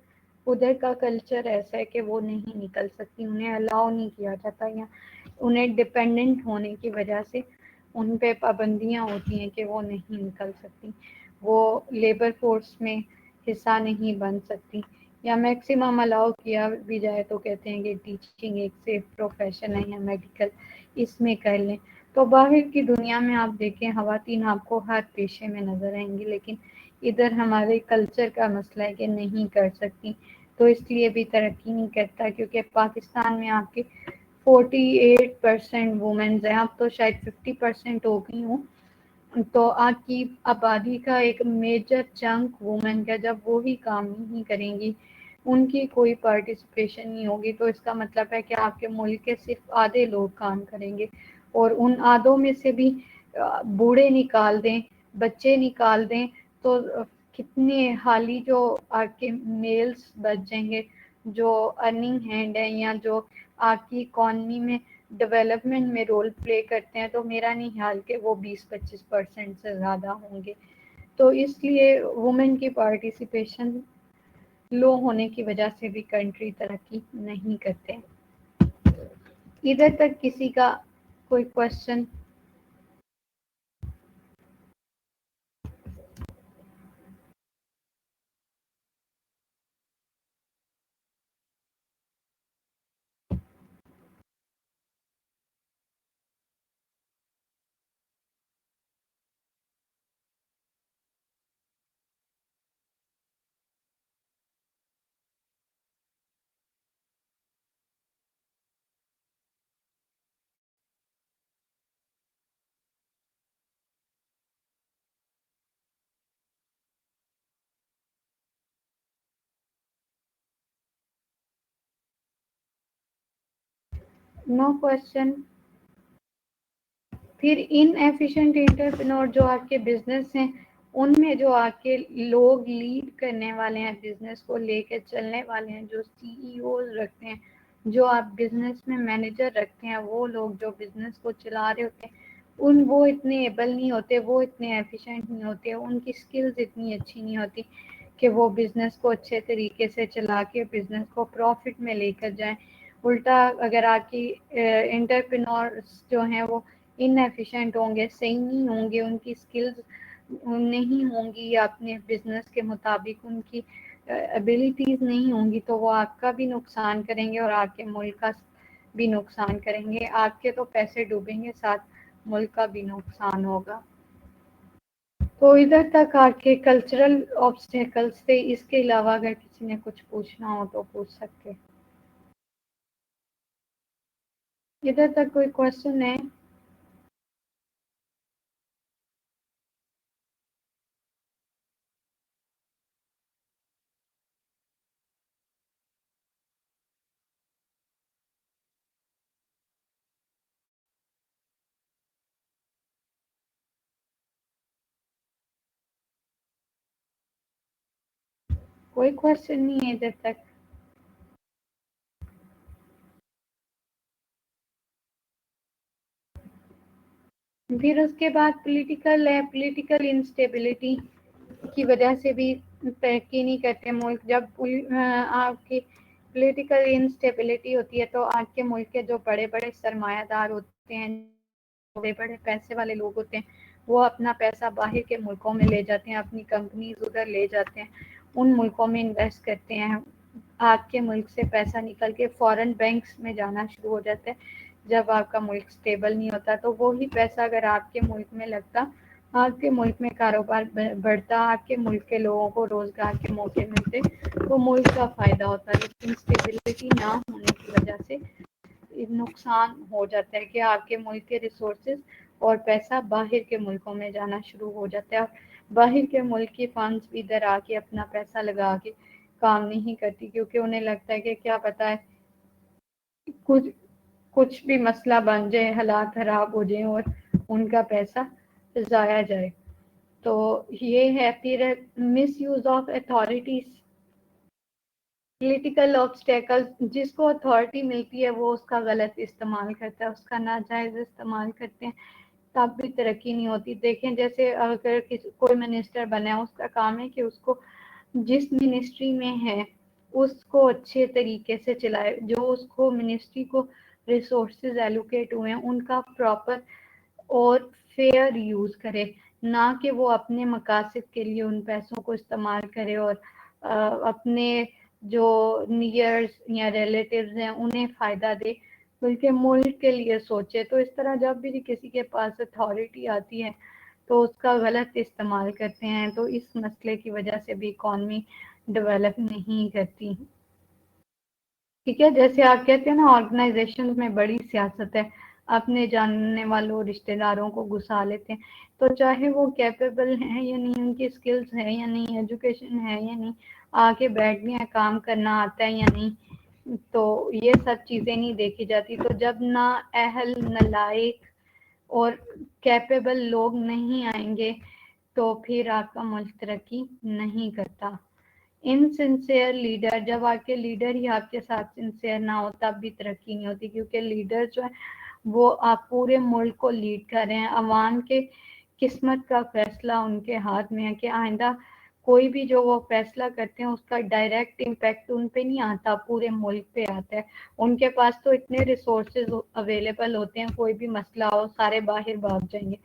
ادھر کا کلچر ایسا ہے کہ وہ نہیں نکل سکتی، انہیں الاؤ نہیں کیا جاتا یا انہیں ڈپینڈنٹ ہونے کی وجہ سے ان پہ پابندیاں ہوتی ہیں کہ وہ نہیں نکل سکتی. وہ لیبر فورس میں حصہ نہیں بن سکتی، یا میکسیمم الاؤ کیا بھی جائے تو کہتے ہیں کہ ٹیچنگ ایک سیف پروفیشن ہے یا میڈیکل اس میں کر لیں. تو باہر کی دنیا میں آپ دیکھیں خواتین آپ کو ہر پیشے میں نظر آئیں گی، لیکن ادھر ہمارے کلچر کا مسئلہ ہے کہ نہیں کر سکتی، تو اس لیے بھی ترقی نہیں کرتا. کیونکہ پاکستان میں آپ کے 48% وومنز ہیں، اب تو شاید 50% ہو گئی ہوں. تو آپ کی آبادی کا ایک میجر چنک وومن کا، جب وہی کام نہیں کریں گی، ان کی کوئی پارٹیسپیشن نہیں ہوگی، تو اس کا مطلب ہے کہ آپ کے ملک کے صرف آدھے لوگ کام کریں گے، اور ان آدھوں میں سے بھی بوڑھے نکال دیں، بچے نکال دیں، تو کتنے حالی جو آپ کے میلز بچ جائیں گے جو ارننگ ہینڈ ہیں یا جو آپ کی اکانومی میں ڈیولپمنٹ میں رول پلے کرتے ہیں. تو میرا نہیں خیال کہ وہ 20-25% سے زیادہ ہوں گے. تو اس لیے وومن کی پارٹیسپیشن لو ہونے کی وجہ سے بھی کنٹری ترقی نہیں کرتے. ادھر تک کسی کا کوئی کوشچن؟ نو کوشچن. پھر ان ایفیشینٹ انٹرپرینور جو آپ کے بزنس ہیں، ان میں جو آپ کے لوگ لیڈ کرنے والے ہیں، بزنس کو لے کے چلنے والے ہیں، جو سی ای اوز رکھتے ہیں، جو آپ بزنس میں مینیجر رکھتے ہیں، وہ لوگ جو بزنس کو چلا رہے ہوتے ہیں، وہ اتنے ایبل نہیں ہوتے، وہ اتنے ایفیشینٹ نہیں ہوتے، ان کی سکلز اتنی اچھی نہیں ہوتی کہ وہ بزنس کو اچھے طریقے سے چلا کے بزنس کو پروفٹ میں لے کر جائیں. الٹا اگر آپ کی انٹرپرینورس جو ہیں وہ ان ایفیشینٹ ہوں گے، صحیح نہیں ہوں گے، ان کی سکلز نہیں ہوں گی، یا اپنے بزنس کے مطابق ان کی ابیلٹیز نہیں ہوں گی، تو وہ آپ کا بھی نقصان کریں گے اور آپ کے ملک کا بھی نقصان کریں گے. آپ کے تو پیسے ڈوبیں گے، ساتھ ملک کا بھی نقصان ہوگا. تو ادھر تک آپ کے کلچرل آبسٹیکلس تھے. اس کے علاوہ اگر کسی نے کچھ پوچھنا ہو تو پوچھ سکتے. ادھر تک کوئی کوشچن ہے؟ کوئی کوشچن نہیں ہے ادھر تک؟ پھر اس کے بعد پولیٹیکل ہے. پولیٹیکل انسٹیبلٹی کی وجہ سے بھی ترقی نہیں کرتے ملک. جب آپ کی پولیٹیکل انسٹیبلٹی ہوتی ہے تو آپ کے ملک کے جو بڑے بڑے سرمایہ دار ہوتے ہیں، بڑے بڑے پیسے والے لوگ ہوتے ہیں، وہ اپنا پیسہ باہر کے ملکوں میں لے جاتے ہیں، اپنی کمپنیز ادھر لے جاتے ہیں، ان ملکوں میں انویسٹ کرتے ہیں. آپ کے ملک سے پیسہ نکل کے فورن بینکس میں جانا شروع ہو جاتا ہے. جب آپ کا ملک سٹیبل نہیں ہوتا تو وہی پیسہ اگر آپ کے ملک میں لگتا، آپ کے ملک میں کاروبار بڑھتا، آپ کے ملک کے لوگوں کو روزگار کے موقع ملتے، تو ملک کا فائدہ ہوتا. لیکن اسٹیبلٹی نہ ہونے کی وجہ سے نقصان ہو جاتا ہے کہ آپ کے ملک کے ریسورسز اور پیسہ باہر کے ملکوں میں جانا شروع ہو جاتا ہے. اور باہر کے ملک کی فنڈز بھی ادھر آ کے اپنا پیسہ لگا کے کام نہیں کرتی، کیونکہ انہیں لگتا ہے کہ کیا پتہ ہے کچھ بھی مسئلہ بن جائے، حالات خراب ہو جائیں اور ان کا پیسہ ضائع جائے. تو یہ ہے. پھر misuse of authorities. Political obstacle, جس کو اتھارٹی ملتی ہے وہ اس کا غلط استعمال کرتا ہے، اس کا ناجائز استعمال کرتے ہیں، تب بھی ترقی نہیں ہوتی. دیکھیں جیسے اگر کوئی منسٹر بنا ہے، اس کا کام ہے کہ اس کو جس منسٹری میں ہے اس کو اچھے طریقے سے چلائے، جو اس کو منسٹری کو ریسورسز ایلوکیٹ ہوئے ہیں ان کا پراپر اور فیئر یوز کرے. نہ کہ وہ اپنے مقاصد کے لیے ان پیسوں کو استعمال کرے اور اپنے جو نیئرز یا ریلیٹیوز ہیں انہیں فائدہ دے، بلکہ ملک کے لیے سوچے۔ تو اس طرح جب بھی کسی کے پاس اتھارٹی آتی ہے تو اس کا غلط استعمال کرتے ہیں، تو اس مسئلے کی وجہ سے بھی اکانومی ڈیولپ نہیں کرتی۔ ٹھیک ہے، جیسے آپ کہتے ہیں نا آرگنائزیشن میں بڑی سیاست ہے، اپنے جاننے والوں رشتہ داروں کو گھسا لیتے ہیں، تو چاہے وہ کیپیبل ہیں یا نہیں، ان کی سکلز ہیں یا نہیں، ایجوکیشن ہے یا نہیں، آ کے بیٹھنے ہیں، کام کرنا آتا ہے یا نہیں، تو یہ سب چیزیں نہیں دیکھی جاتی۔ تو جب نا اہل، نالائق اور کیپیبل لوگ نہیں آئیں گے تو پھر آپ کا ملک ترقی نہیں کرتا۔ انسنسیئر لیڈر، جب آپ کے لیڈر ہی آپ کے ساتھ سنسیئر نہ ہو تب بھی ترقی نہیں ہوتی، کیونکہ لیڈر جو ہے وہ آپ پورے ملک کو لیڈ کر رہے ہیں۔ عوام کے قسمت کا فیصلہ ان کے ہاتھ میں ہے کہ آئندہ کوئی بھی جو وہ فیصلہ کرتے ہیں اس کا ڈائریکٹ امپیکٹ ان پہ نہیں آتا، پورے ملک پہ آتا ہے۔ ان کے پاس تو اتنے ریسورسز اویلیبل ہوتے ہیں، کوئی بھی مسئلہ ہو سارے باہر بھاگ جائیں گے،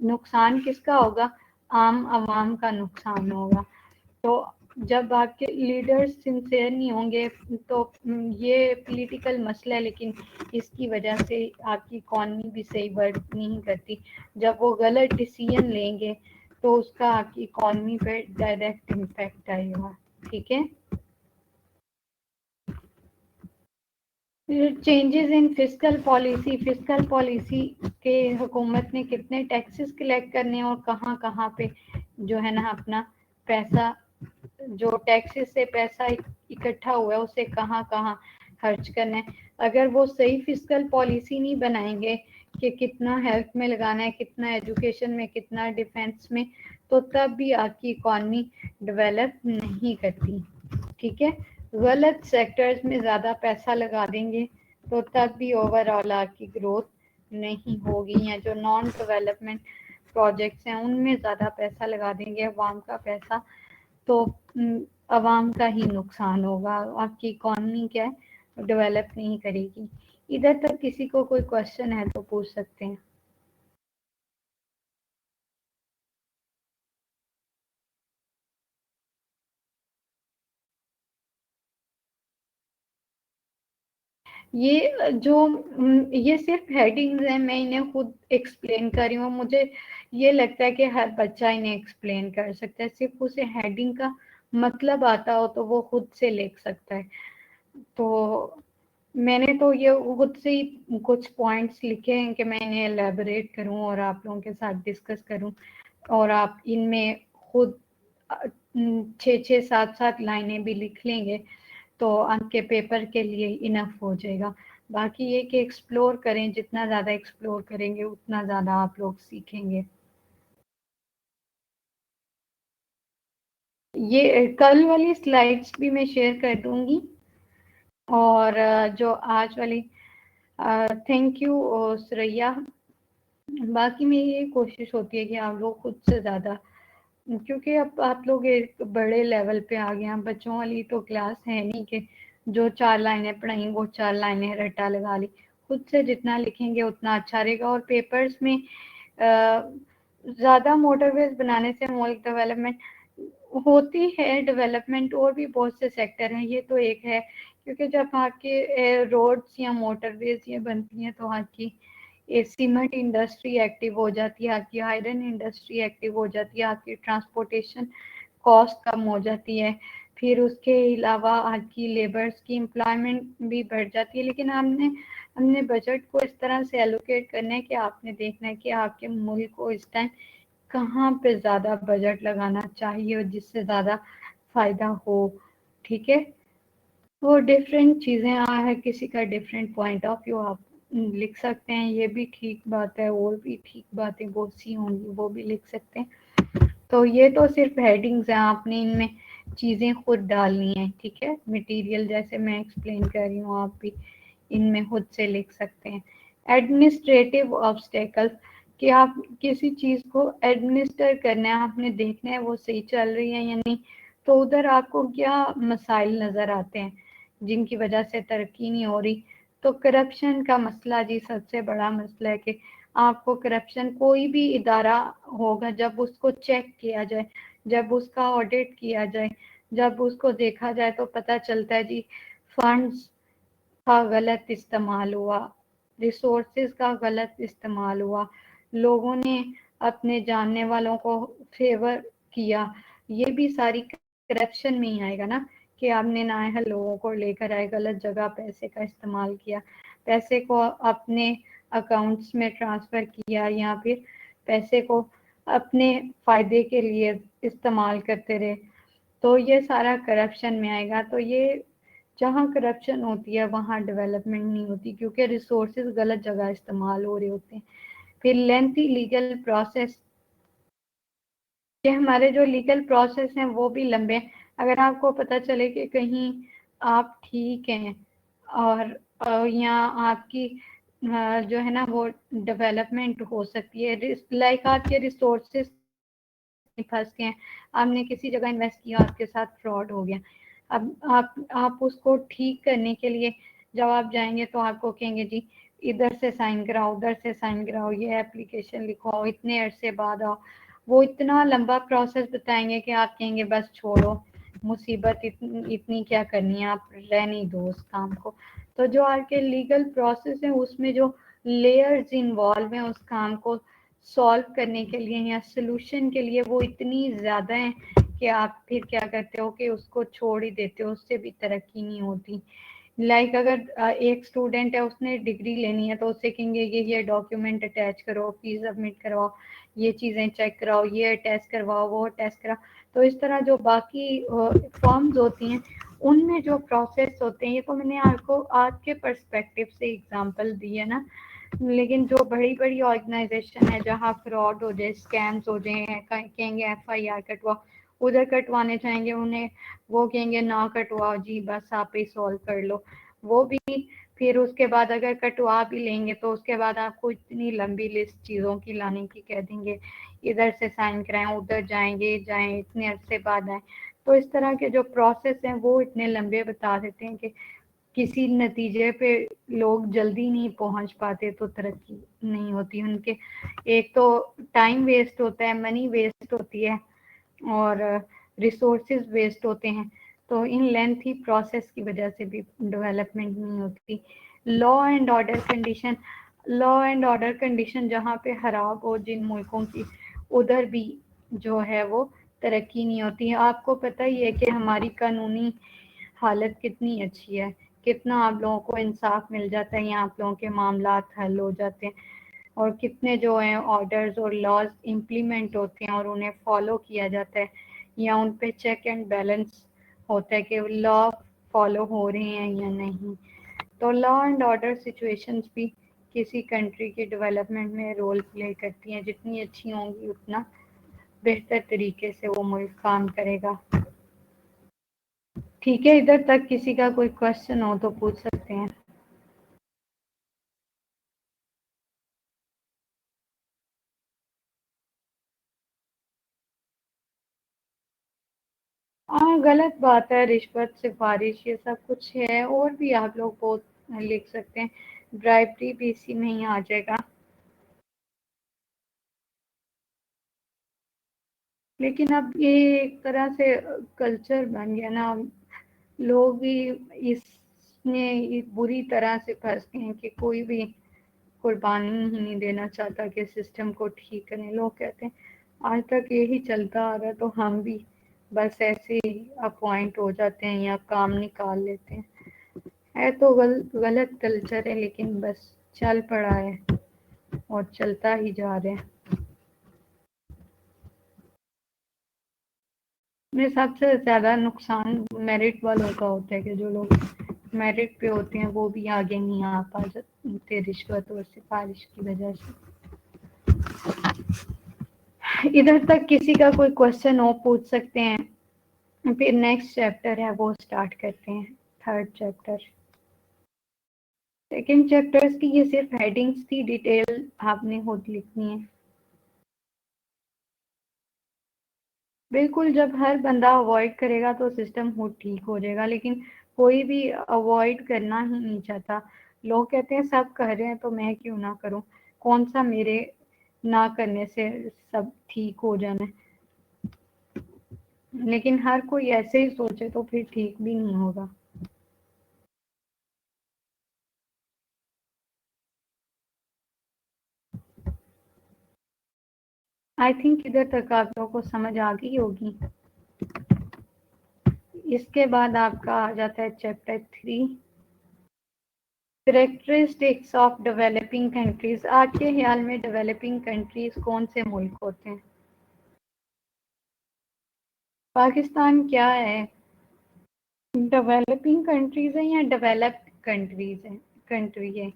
نقصان کس کا ہوگا؟ عام عوام کا نقصان ہوگا۔ تو جب آپ کے لیڈرز سنسیئر نہیں ہوں گے تو یہ پولیٹیکل مسئلہ ہے، لیکن اس کی وجہ سے آپ کی اکانومی بھی صحیح ورک نہیں کرتی۔ جب وہ غلط ڈیسیژن لیں گے تو اس کا آپ کی اکانومی پہ ڈائریکٹ امپیکٹ آئے گا۔ ٹھیک ہے، changes in fiscal policy, fiscal policy کے حکومت نے کتنے ٹیکسز کلیکٹ کرنے ہیں اور کہاں کہاں پہ جو ہے نا اپنا پیسہ، جو ٹیکسز سے پیسہ اکٹھا ہوا ہے اسے کہاں کہاں خرچ کرنا ہے۔ اگر وہ صحیح فسکل پالیسی نہیں بنائیں گے کہ کتنا ہیلتھ میں لگانا ہے، کتنا ایجوکیشن میں، کتنا ڈیفینس میں، تو تب بھی آپ کی اکانومی ڈیولپ نہیں کرتی۔ ٹھیک ہے، غلط سیکٹرز میں زیادہ پیسہ لگا دیں گے تو تب بھی اوور آل آپ کی گروتھ نہیں ہوگی، یا جو نان ڈیولپمنٹ پروجیکٹس ہیں ان میں زیادہ پیسہ لگا دیں گے، عوام کا پیسہ، تو عوام کا ہی نقصان ہوگا، آپ کی اکانومی کیا ہے ڈیولپ نہیں کرے گی۔ ادھر تک کسی کو کوئی کوشچن ہے تو پوچھ سکتے ہیں۔ یہ صرف ہیڈنگز ہیں، میں انہیں خود ایکسپلین کر رہی ہوں، مجھے یہ لگتا ہے کہ ہر بچہ انہیں ایکسپلین کر سکتا ہے، صرف اسے ہیڈنگ کا مطلب آتا ہو تو وہ خود سے لکھ سکتا ہے۔ تو میں نے تو یہ خود سے ہی کچھ پوائنٹس لکھے ہیں کہ میں انہیں الیبوریٹ کروں اور آپ لوگوں کے ساتھ ڈسکس کروں، اور آپ ان میں خود 6-7 لائنیں بھی لکھ لیں گے تو آپ کے پیپر کے لیے انف ہو جائے گا۔ باقی یہ کہ ایکسپلور کریں، جتنا زیادہ ایکسپلور کریں گے اتنا زیادہ آپ لوگ سیکھیں گے۔ یہ کل والی سلائڈس بھی میں شیئر کر دوں گی، اور جو آج والی تھینک یو سریا۔ باقی میں یہ کوشش ہوتی ہے کہ آپ لوگ خود سے زیادہ، کیونکہ اب آپ لوگ ایک بڑے لیول پہ آ گئے ہیں، بچوں والی تو کلاس ہے نہیں کہ جو 4 لائنیں پڑھائیں وہ 4 لائنیں رٹا لگا لی، خود سے جتنا لکھیں گے اتنا اچھا رہے گا۔ اور پیپرز میں زیادہ موٹر ویز بنانے سے ملک ڈیولپمنٹ ہوتی ہے، ڈیولپمنٹ اور بھی بہت سے سیکٹر ہیں، یہ تو ایک ہے، کیونکہ جب آپ کے روڈز یا موٹر ویز یہ بنتی ہیں تو آپ کی سیمنٹ انڈسٹری ایکٹیو ہو جاتی ہے، آپ کی آئرن انڈسٹری ایکٹیو ہو جاتی ہے، آپ کی ٹرانسپورٹیشن کاسٹ کم ہو جاتی ہے، پھر اس کے علاوہ آپ کی لیبرز کی امپلائمنٹ بھی بڑھ جاتی ہے۔ لیکن ہم نے بجٹ کو اس طرح سے ایلوکیٹ کرنا ہے کہ آپ نے دیکھنا ہے کہ آپ کے ملک کو اس ٹائم کہاں پہ زیادہ بجٹ لگانا چاہیے اور جس سے زیادہ فائدہ ہو۔ ٹھیک ہے، وہ ڈفرینٹ چیزیں ہے، کسی کا ڈفرینٹ پوائنٹ آف ویو آپ لکھ سکتے ہیں، یہ بھی ٹھیک بات ہے، اور بھی ٹھیک باتیں بہت سی ہوں گی وہ بھی لکھ سکتے ہیں۔ تو یہ تو صرف ہیڈنگز ہیں، آپ نے ان میں چیزیں خود ڈالنی ہیں۔ ٹھیک ہے، مٹیریل جیسے میں ایکسپلین کر رہی ہوں آپ بھی ان میں خود سے لکھ سکتے ہیں۔ ایڈمنسٹریٹو آبسٹیکلز، کہ آپ کسی چیز کو ایڈمنسٹر کرنا ہے، آپ نے دیکھنا ہے وہ صحیح چل رہی ہے یا نہیں، تو ادھر آپ کو کیا مسائل نظر آتے ہیں جن کی وجہ سے ترقی نہیں ہو رہی؟ تو کرپشن کا مسئلہ جی سب سے بڑا مسئلہ ہے کہ آپ کو کرپشن کوئی بھی ادارہ ہوگا جب اس کو چیک کیا جائے، جب اس کا آڈٹ کیا جائے، جب اس کو دیکھا جائے تو پتہ چلتا ہے جی فنڈز کا غلط استعمال ہوا، ریسورسز کا غلط استعمال ہوا، لوگوں نے اپنے جاننے والوں کو فیور کیا، یہ بھی ساری کرپشن میں ہی آئے گا نا، کہ آپ نے نااہل لوگوں کو لے کر آئے، غلط جگہ پیسے کا استعمال کیا، پیسے کو اپنے اکاؤنٹس میں ٹرانسفر کیا، یا پھر پیسے کو اپنے فائدے کے لیے استعمال کرتے رہے، تو یہ سارا کرپشن میں آئے گا۔ تو یہ جہاں کرپشن ہوتی ہے وہاں ڈیولپمنٹ نہیں ہوتی، کیونکہ ریسورسز غلط جگہ استعمال ہو رہے ہوتے ہیں۔ پھر لینتھی لیگل پروسیس، کہ ہمارے جو لیگل پروسیس ہیں وہ بھی لمبے ہیں۔ اگر آپ کو پتہ چلے کہ کہیں آپ ٹھیک ہیں اور یا آپ کی جو ہے نا وہ ڈیولپمنٹ ہو سکتی ہے، لائک آپ کے ریسورسز پھنس گئے ہیں، آپ نے کسی جگہ انویسٹ کیا، آپ کے ساتھ فراڈ ہو گیا، اب آپ اس کو ٹھیک کرنے کے لیے جب آپ جائیں گے تو آپ کو کہیں گے جی ادھر سے سائن کراؤ، ادھر سے سائن کراؤ، یہ اپلیکیشن لکھواؤ، اتنے عرصے بعد آؤ، وہ اتنا لمبا پروسیس بتائیں گے کہ آپ کہیں گے بس چھوڑو، مصیبت اتنی کیا کرنی ہے، آپ رہنے دو اس کام کو۔ تو جو آپ کے لیگل پروسیس ہیں اس میں جو لیئرز انوالو ہیں اس کام کو سالو کرنے کے لیے یا سلوشن کے لیے، وہ اتنی زیادہ ہیں کہ آپ پھر کیا کرتے ہو کہ اس کو چھوڑ ہی دیتے ہو، اس سے بھی ترقی نہیں ہوتی۔ لائک اگر ایک اسٹوڈنٹ ہے، اس نے ڈگری لینی ہے تو اس سے کہیں گے یہ ڈاکیومنٹ اٹیچ کرو، فیس سبمٹ کرواؤ، یہ چیزیں چیک کراؤ، یہ ٹیسٹ کرواؤ، وہ ٹیسٹ کراؤ۔ تو اس طرح جو باقی فارمز ہوتی ہیں ان میں جو پروسیس ہوتے ہیں، یہ تو میں نے آپ کو آج کے پرسپیکٹو سے اگزامپل دی ہے نا، لیکن جو بڑی بڑی آرگنائزیشن ہے جہاں فراڈ ہو جائے، اسکیمز ہو جائیں، کہیں گے ایف آئی آر کٹواؤ، ادھر کٹوانے چاہیں گے انہیں وہ کہیں گے نہ کٹواؤ جی بس آپ ہی سالو کر لو، وہ بھی پھر اس کے بعد اگر کٹوا بھی لیں گے تو اس کے بعد آپ کو اتنی لمبی لسٹ چیزوں کی لانے کی کہہ دیں گے، ادھر سے سائن کرائیں، ادھر جائیں گے جائیں، اتنے عرصے بعد آئیں۔ تو اس طرح کے جو پروسیس ہیں وہ اتنے لمبے بتا دیتے ہیں کہ کسی نتیجے پہ لوگ جلدی نہیں پہنچ پاتے، تو ترقی نہیں ہوتی ان کے۔ ایک تو ٹائم ویسٹ ہوتا ہے، منی ویسٹ ہوتی ہے، اور ریسورسز ویسٹ ہوتے ہیں، تو ان لینتھی پروسیس کی وجہ سے بھی ڈیولپمنٹ نہیں ہوتی۔ Law and order condition, law and order condition جہاں پہ خراب ہو جن ملکوں کی، ادھر بھی جو ہے وہ ترقی نہیں ہوتی ہے۔ آپ کو پتہ ہی ہے کہ ہماری قانونی حالت کتنی اچھی ہے، کتنا آپ لوگوں کو انصاف مل جاتا ہے یا آپ لوگوں کے معاملات حل ہو جاتے ہیں، اور کتنے جو ہیں آرڈرز اور لاز امپلیمنٹ ہوتے ہیں اور انہیں فالو کیا جاتا ہے، یا ان پہ چیک اینڈ بیلنس ہوتا ہے کہ لا فالو ہو رہے ہیں یا نہیں۔ تو لا اینڈ آرڈر سچویشنز بھی کسی کنٹری کی ڈیولپمنٹ میں رول پلے کرتی ہیں، جتنی اچھی ہوں گی اتنا بہتر طریقے سے وہ ملک کام کرے گا۔ ٹھیک ہے، ادھر تک کسی کا کوئی کوشچن ہو تو پوچھ سکتے ہیں۔ ہاں غلط بات ہے، رشوت، سفارش، یہ سب کچھ ہے، اور بھی آپ لوگ بہت لکھ سکتے ہیں، ڈرائیوری بھی اسی میں ہی آ جائے گا۔ لیکن اب یہ ایک طرح سے کلچر بن گیا نا، لوگ ہی اس میں بری طرح سے پھنس گئے ہیں کہ کوئی بھی قربانی ہی نہیں دینا چاہتا کہ سسٹم کو ٹھیک کریں۔ لوگ کہتے ہیں آج تک یہی چلتا آ رہا ہے تو ہم بھی بس ایسے ہی اپوائنٹ ہو جاتے ہیں یا کام نکال لیتے ہیں۔ ہے تو غلط کلچر ہے، لیکن بس چل پڑا ہے اور چلتا ہی جا رہا ہے۔ میں سب سے زیادہ نقصان میرٹ والوں کا ہوتا ہے کہ جو لوگ میرٹ پہ ہوتے ہیں وہ بھی آگے نہیں آ پاتے رشوت اور سفارش کی وجہ سے۔ ادھر تک کسی کا کوئی کوشچن ہو پوچھ سکتے ہیں، پھر نیکسٹ چیپٹر ہے وہ سٹارٹ کرتے ہیں، تھرڈ چیپٹر۔ سیکنڈ چیپٹرز کی یہ صرف ہیڈنگز تھی، ڈیٹیل آپ نے خود لکھنی ہے۔ بالکل، جب ہر بندہ اوائڈ کرے گا تو سسٹم خود ٹھیک ہو جائے گا، لیکن کوئی بھی اوائڈ کرنا ہی نہیں چاہتا۔ لوگ کہتے ہیں سب کر رہے ہیں تو میں کیوں نہ کروں۔ کون سا میرے نہ کرنے سے سب ٹھیک ہو جانا ہے، لیکن ہر کوئی ایسے ہی سوچے تو پھر ٹھیک بھی نہیں ہوگا۔ آئی تھنک ادھر تک آپ لوگوں کو سمجھ آ گئی ہوگی۔ اس کے بعد آپ کا آ جاتا ہے chapter 3، characteristics of developing countries. آپ کے خیال میں ڈیولپنگ کنٹریز کون سے ملک ہوتے ہیں؟ پاکستان کیا ہے؟ ڈیولپنگ کنٹریز ہیں یا ڈیولپڈ کنٹری ہے؟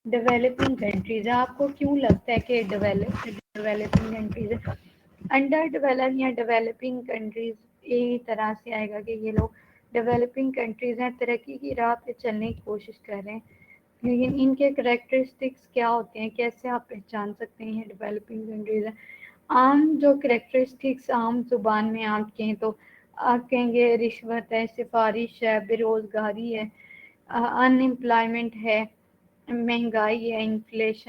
ڈیولپنگ کنٹریز آپ کو کیوں لگتا ہے کہ ڈیولپنگ کنٹریز انڈر ڈیولپ یا ڈیولپنگ کنٹریز ایک طرح سے آئے گا کہ یہ لوگ ڈیولپنگ کنٹریز ہیں، ترقی کی راہ پہ چلنے کی کوشش کر رہے ہیں، لیکن ان کے کریکٹرسٹکس کیا ہوتے ہیں، کیسے آپ پہچان سکتے ہیں یہ ڈیولپنگ کنٹریز ہیں؟ عام جو کریکٹرسٹکس عام زبان میں آپ کہیں تو آپ کہیں گے رشوت ہے، سفارش ہے، بے روزگاری ہے، ان امپلائمنٹ ہے، مہنگائی ہے، انفلیشن